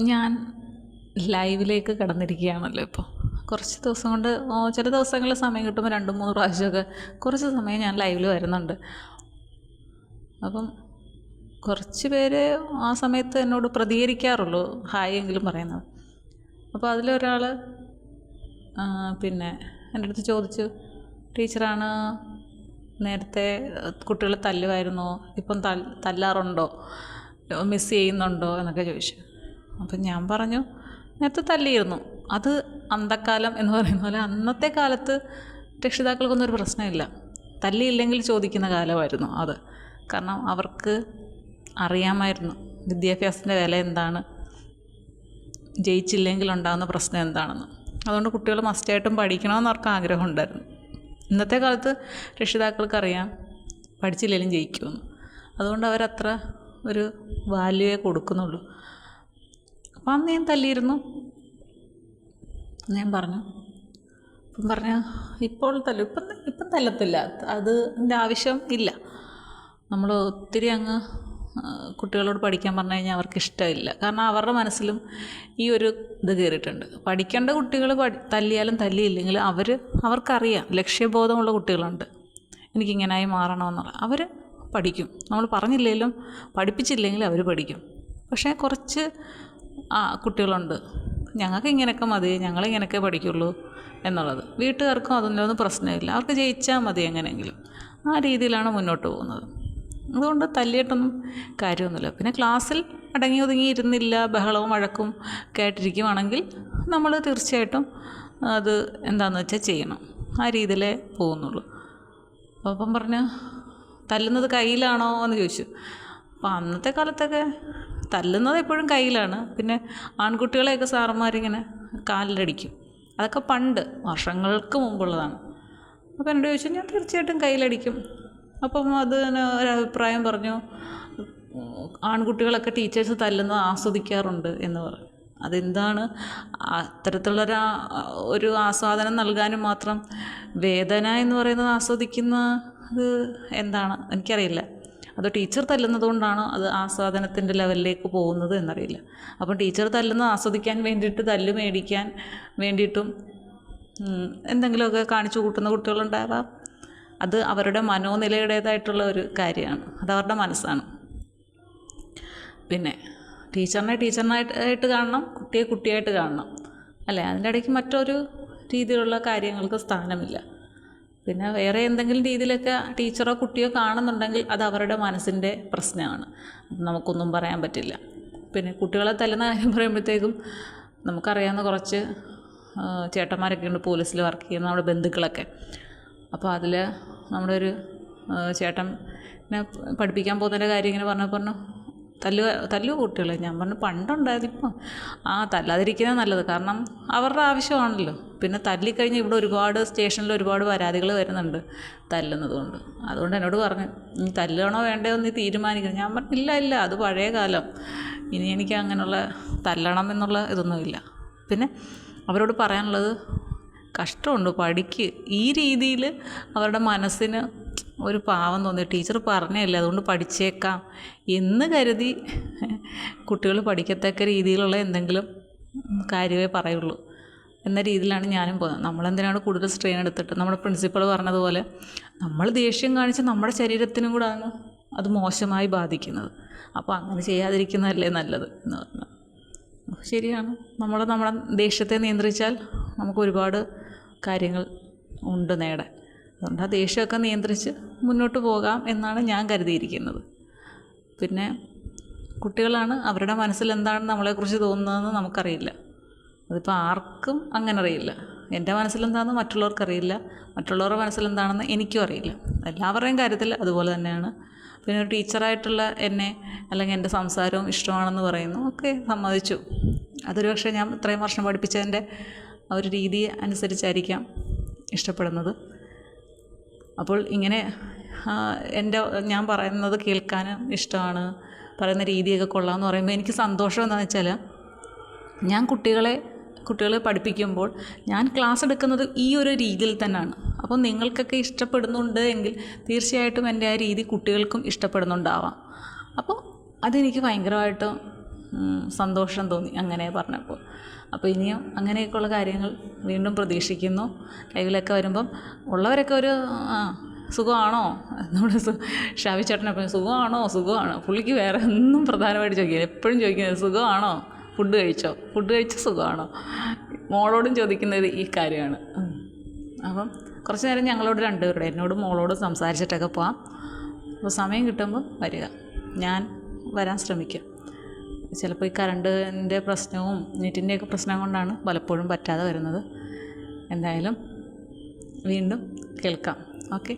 ഞാൻ ലൈവിലേക്ക് കടന്നിരിക്കുകയാണല്ലോ ഇപ്പോൾ. കുറച്ച് ദിവസം കൊണ്ട് ചില ദിവസങ്ങളിൽ സമയം കിട്ടുമ്പോൾ 2-3 പ്രാവശ്യമൊക്കെ കുറച്ച് സമയം ഞാൻ ലൈവിൽ വരുന്നുണ്ട്. അപ്പം കുറച്ച് പേര് ആ സമയത്ത് എന്നോട് പ്രതികരിക്കാറുള്ളൂ, ഹായ് എങ്കിലും പറയുന്നത്. അപ്പോൾ അതിലൊരാൾ പിന്നെ എൻ്റെ അടുത്ത് ചോദിച്ചു, ടീച്ചറാണ്, നേരത്തെ കുട്ടികൾ തല്ലുമായിരുന്നോ, ഇപ്പം തല്ലാറുണ്ടോ, മിസ് ചെയ്യുന്നുണ്ടോ എന്നൊക്കെ ചോദിച്ചു. അപ്പം ഞാൻ പറഞ്ഞു, നേരത്തെ തല്ലിയിരുന്നു, അത് അന്തക്കാലം എന്ന് പറയുന്ന പോലെ അന്നത്തെ കാലത്ത് രക്ഷിതാക്കൾക്കൊന്നും ഒരു പ്രശ്നമില്ല. തല്ലിയില്ലെങ്കിൽ ചോദിക്കുന്ന കാലമായിരുന്നു അത്. കാരണം അവർക്ക് അറിയാമായിരുന്നു വിദ്യാഭ്യാസത്തിൻ്റെ വില എന്താണ്, ജയിച്ചില്ലെങ്കിൽ ഉണ്ടാകുന്ന പ്രശ്നം എന്താണെന്ന്. അതുകൊണ്ട് കുട്ടികൾ മസ്റ്റായിട്ടും പഠിക്കണമെന്ന് അവർക്ക് ആഗ്രഹം ഉണ്ടായിരുന്നു. ഇന്നത്തെ കാലത്ത് രക്ഷിതാക്കൾക്കറിയാം പഠിച്ചില്ലെങ്കിലും ജയിക്കുമെന്ന്. അതുകൊണ്ട് അവരത്ര ഒരു വാല്യൂവേ കൊടുക്കുന്നുള്ളൂ. അപ്പം അന്ന് ഞാൻ തല്ലിയിരുന്നു, ഞാൻ പറഞ്ഞു. ഇപ്പോൾ തല്ലും, ഇപ്പം തല്ലത്തില്ല, അതിൻ്റെ ആവശ്യം ഇല്ല. നമ്മൾ ഒത്തിരി അങ്ങ് കുട്ടികളോട് പഠിക്കാൻ പറഞ്ഞു കഴിഞ്ഞാൽ അവർക്ക് ഇഷ്ടമില്ല. കാരണം അവരുടെ മനസ്സിലും ഈ ഒരു ഇത് കയറിയിട്ടുണ്ട്. പഠിക്കേണ്ട കുട്ടികൾ തല്ലിയാലും തല്ലിയില്ലെങ്കിൽ അവർക്കറിയാം, ലക്ഷ്യബോധമുള്ള കുട്ടികളുണ്ട്, എനിക്കിങ്ങനായി മാറണമെന്നുള്ള. അവർ പഠിക്കും. നമ്മൾ പറഞ്ഞില്ലെങ്കിലും പഠിപ്പിച്ചില്ലെങ്കിലും അവർ പഠിക്കും. പക്ഷേ കുറച്ച് കുട്ടികളുണ്ട്, ഞങ്ങൾക്ക് ഇങ്ങനെയൊക്കെ മതി, ഞങ്ങളിങ്ങനെയൊക്കെ പഠിക്കുള്ളൂ എന്നുള്ളത്. വീട്ടുകാർക്കും അതിനൊന്നും പ്രശ്നമില്ല, അവർക്ക് ജയിച്ചാൽ മതി എങ്ങനെയെങ്കിലും, ആ രീതിയിലാണ് മുന്നോട്ട് പോകുന്നത്. അതുകൊണ്ട് തല്ലിയിട്ടൊന്നും കാര്യമൊന്നുമില്ല. പിന്നെ ക്ലാസ്സിൽ അടങ്ങി ഒതുങ്ങി ഇരുന്നില്ല, ബഹളവും വഴക്കും കേട്ടിരിക്കുവാണെങ്കിൽ നമ്മൾ തീർച്ചയായിട്ടും അത് എന്താണെന്ന് വെച്ചാൽ ചെയ്യണം, ആ രീതിയിലേ പോകുന്നുള്ളൂ. അപ്പം പറഞ്ഞു, തല്ലുന്നത് കയ്യിലാണോ എന്ന് ചോദിച്ചു. അപ്പോൾ അന്നത്തെ കാലത്തൊക്കെ തല്ലുന്നത് എപ്പോഴും കയ്യിലാണ്. പിന്നെ ആൺകുട്ടികളെയൊക്കെ സാറന്മാരിങ്ങനെ കാലിലടിക്കും. അതൊക്കെ പണ്ട് വർഷങ്ങൾക്ക് മുമ്പുള്ളതാണ്. അപ്പോൾ എന്നോട് ചോദിച്ചു, ഞാൻ തീർച്ചയായിട്ടും കയ്യിലടിക്കും. അപ്പം അതിന് ഒരഭിപ്രായം പറഞ്ഞു, ആൺകുട്ടികളൊക്കെ ടീച്ചേഴ്സ് തല്ലുന്നത് ആസ്വദിക്കാറുണ്ട് എന്ന് പറഞ്ഞു. അതെന്താണ് അത്തരത്തിലുള്ളൊരു ആസ്വാദനം നൽകാനും മാത്രം വേദന എന്ന് പറയുന്നത് ആസ്വദിക്കുന്നത് എന്താണ് എനിക്കറിയില്ല. അത് ടീച്ചർ തല്ലുന്നത് കൊണ്ടാണോ അത് ആസ്വാദനത്തിൻ്റെ ലെവലിലേക്ക് പോകുന്നത് എന്നറിയില്ല. അപ്പം ടീച്ചർ തല്ലുന്നത് ആസ്വദിക്കാൻ വേണ്ടിയിട്ട്, തല്ല് മേടിക്കാൻ വേണ്ടിയിട്ടും എന്തെങ്കിലുമൊക്കെ കാണിച്ചു കൂട്ടുന്ന കുട്ടികളുണ്ടാവാം. അത് അവരുടെ മനോനിലയുടേതായിട്ടുള്ള ഒരു കാര്യമാണ്, അതവരുടെ മനസ്സാണ്. പിന്നെ ടീച്ചറിനായിട്ട് കാണണം, കുട്ടിയെ കുട്ടിയായിട്ട് കാണണം, അല്ലേ? അതിൻ്റെ ഇടയ്ക്ക് മറ്റൊരു രീതിയിലുള്ള കാര്യങ്ങൾക്ക് സ്ഥാനമില്ല. പിന്നെ വേറെ എന്തെങ്കിലും രീതിയിലൊക്കെ ടീച്ചറോ കുട്ടിയോ കാണുന്നുണ്ടെങ്കിൽ അത് അവരുടെ മനസ്സിൻ്റെ പ്രശ്നമാണ്, നമുക്കൊന്നും പറയാൻ പറ്റില്ല. പിന്നെ കുട്ടികളെ തല്ലുന്ന കാര്യം പറയുമ്പോഴത്തേക്കും നമുക്കറിയാവുന്ന കുറച്ച് ചേട്ടന്മാരൊക്കെ ഉണ്ട് പോലീസിൽ വർക്ക് ചെയ്യുന്ന നമ്മുടെ ബന്ധുക്കളൊക്കെ. അപ്പോൾ അതിൽ നമ്മുടെ ഒരു ചേട്ടൻ പഠിപ്പിക്കാൻ പോകുന്നതിൻ്റെ കാര്യം ഇങ്ങനെ പറഞ്ഞു, തല്ലുക കുട്ടികളെ. ഞാൻ പറഞ്ഞു, പണ്ടുണ്ടായത്, ഇപ്പം തല്ലാതിരിക്കുന്നത് നല്ലത്. കാരണം അവരുടെ ആവശ്യമാണല്ലോ. പിന്നെ തല്ലിക്കഴിഞ്ഞ് ഇവിടെ സ്റ്റേഷനിൽ ഒരുപാട് പരാതികൾ വരുന്നുണ്ട് തല്ലുന്നത് കൊണ്ട്. അതുകൊണ്ട് എന്നോട് പറഞ്ഞു, ഇനി തല്ലണോ വേണ്ടയോ എന്ന് തീരുമാനിക്കണം. ഞാൻ പറഞ്ഞു, ഇല്ല, അത് പഴയ കാലം, ഇനി എനിക്ക് അങ്ങനെയുള്ള തല്ലണം എന്നുള്ള ഇതൊന്നുമില്ല. പിന്നെ അവരോട് പറയാനുള്ളത്, കഷ്ടമുണ്ട്, പഠിക്ക്. ഈ രീതിയിൽ അവരുടെ മനസ്സിന് ഒരു പാവം തോന്നി, ടീച്ചർ പറഞ്ഞല്ലേ അതുകൊണ്ട് പഠിച്ചേക്കാം എന്ന് കരുതി കുട്ടികൾ പഠിക്കത്തക്ക രീതിയിലുള്ള എന്തെങ്കിലും കാര്യമേ പറയുള്ളൂ എന്ന രീതിയിലാണ് ഞാനും പോകുന്നത്. നമ്മളെന്തിനാണ് കൂടുതൽ സ്ട്രെയിൻ എടുത്തിട്ട്, നമ്മുടെ പ്രിൻസിപ്പൾ പറഞ്ഞതുപോലെ നമ്മൾ ദേഷ്യം കാണിച്ച് നമ്മുടെ ശരീരത്തിനും കൂടെ അത് മോശമായി ബാധിക്കുന്നത്. അപ്പോൾ അങ്ങനെ ചെയ്യാതിരിക്കുന്നതല്ലേ നല്ലത് എന്ന് പറഞ്ഞു. ശരിയാണ്, നമ്മുടെ ദേഷ്യത്തെ നിയന്ത്രിച്ചാൽ നമുക്ക് ഒരുപാട് കാര്യങ്ങൾ ഉണ്ട് നേടാൻ. അതുകൊണ്ട് ആ ദേഷ്യമൊക്കെ നിയന്ത്രിച്ച് മുന്നോട്ട് പോകാം എന്നാണ് ഞാൻ കരുതിയിരിക്കുന്നത്. പിന്നെ കുട്ടികളാണ്, അവരുടെ മനസ്സിൽ എന്താണ് നമ്മളെക്കുറിച്ച് തോന്നുന്നതെന്ന് നമുക്കറിയില്ല. അതിപ്പോൾ ആർക്കും അങ്ങനെ അറിയില്ല. എൻ്റെ മനസ്സിലെന്താണെന്ന് മറ്റുള്ളവർക്കറിയില്ല, മറ്റുള്ളവരുടെ മനസ്സിലെന്താണെന്ന് എനിക്കും അറിയില്ല. എല്ലാവരുടെയും കാര്യത്തിൽ അതുപോലെ തന്നെയാണ്. പിന്നെ ഒരു ടീച്ചറായിട്ടുള്ള എന്നെ അല്ലെങ്കിൽ എൻ്റെ സംസാരവും ഇഷ്ടമാണെന്ന് പറയുന്നു, ഓക്കെ, സമ്മതിച്ചു. അതൊരു പക്ഷേ ഞാൻ ഇത്രയും വർഷം പഠിപ്പിച്ചതിൻ്റെ ആ ഒരു രീതി അനുസരിച്ചായിരിക്കാം ഇഷ്ടപ്പെടുന്നത്. അപ്പോൾ ഇങ്ങനെ ഞാൻ പറയുന്നത് കേൾക്കാനും ഇഷ്ടമാണ്, പറയുന്ന രീതിയൊക്കെ കൊള്ളാമെന്ന് പറയുമ്പോൾ എനിക്ക് സന്തോഷം എന്താണെന്ന് വെച്ചാൽ, ഞാൻ കുട്ടികളെ പഠിപ്പിക്കുമ്പോൾ ഞാൻ ക്ലാസ് എടുക്കുന്നത് ഈ ഒരു രീതിയിൽ തന്നെയാണ്. അപ്പോൾ നിങ്ങൾക്കൊക്കെ ഇഷ്ടപ്പെടുന്നുണ്ട് എങ്കിൽ തീർച്ചയായിട്ടും എൻ്റെ ആ രീതി കുട്ടികൾക്കും ഇഷ്ടപ്പെടുന്നുണ്ടാവാം. അപ്പോൾ അതെനിക്ക് ഭയങ്കരമായിട്ട് സന്തോഷം തോന്നി അങ്ങനെ പറഞ്ഞപ്പോൾ. അപ്പോൾ ഇനിയും അങ്ങനെയൊക്കെയുള്ള കാര്യങ്ങൾ വീണ്ടും പ്രതീക്ഷിക്കുന്നു. ലൈവിലൊക്കെ വരുമ്പം ഉള്ളവരൊക്കെ ഒരു സുഖമാണോ നമ്മുടെ ഷാവിച്ചേട്ടനപ്പം സുഖമാണോ പുള്ളിക്ക് വേറെ ഒന്നും പ്രധാനമായിട്ട് ചോദിക്കില്ല. എപ്പോഴും ചോദിക്കുന്നത് സുഖമാണോ, ഫുഡ് കഴിച്ച സുഖമാണോ. മോളോടും ചോദിക്കുന്നത് ഈ കാര്യമാണ്. അപ്പം കുറച്ച് നേരം ഞങ്ങളോട് രണ്ടുപേരുടെ എന്നോടും മോളോടും സംസാരിച്ചിട്ടൊക്കെ പോവാം. അപ്പോൾ സമയം കിട്ടുമ്പം വരിക, ഞാൻ വരാൻ ശ്രമിക്കാം. ചിലപ്പോൾ ഈ കറണ്ടിൻ്റെ പ്രശ്നവും നെറ്റിൻ്റെയൊക്കെ പ്രശ്നം കൊണ്ടാണ് പലപ്പോഴും പറ്റാതെ വരുന്നത്. എന്തായാലും വീണ്ടും കേൾക്കാം. ഓക്കെ.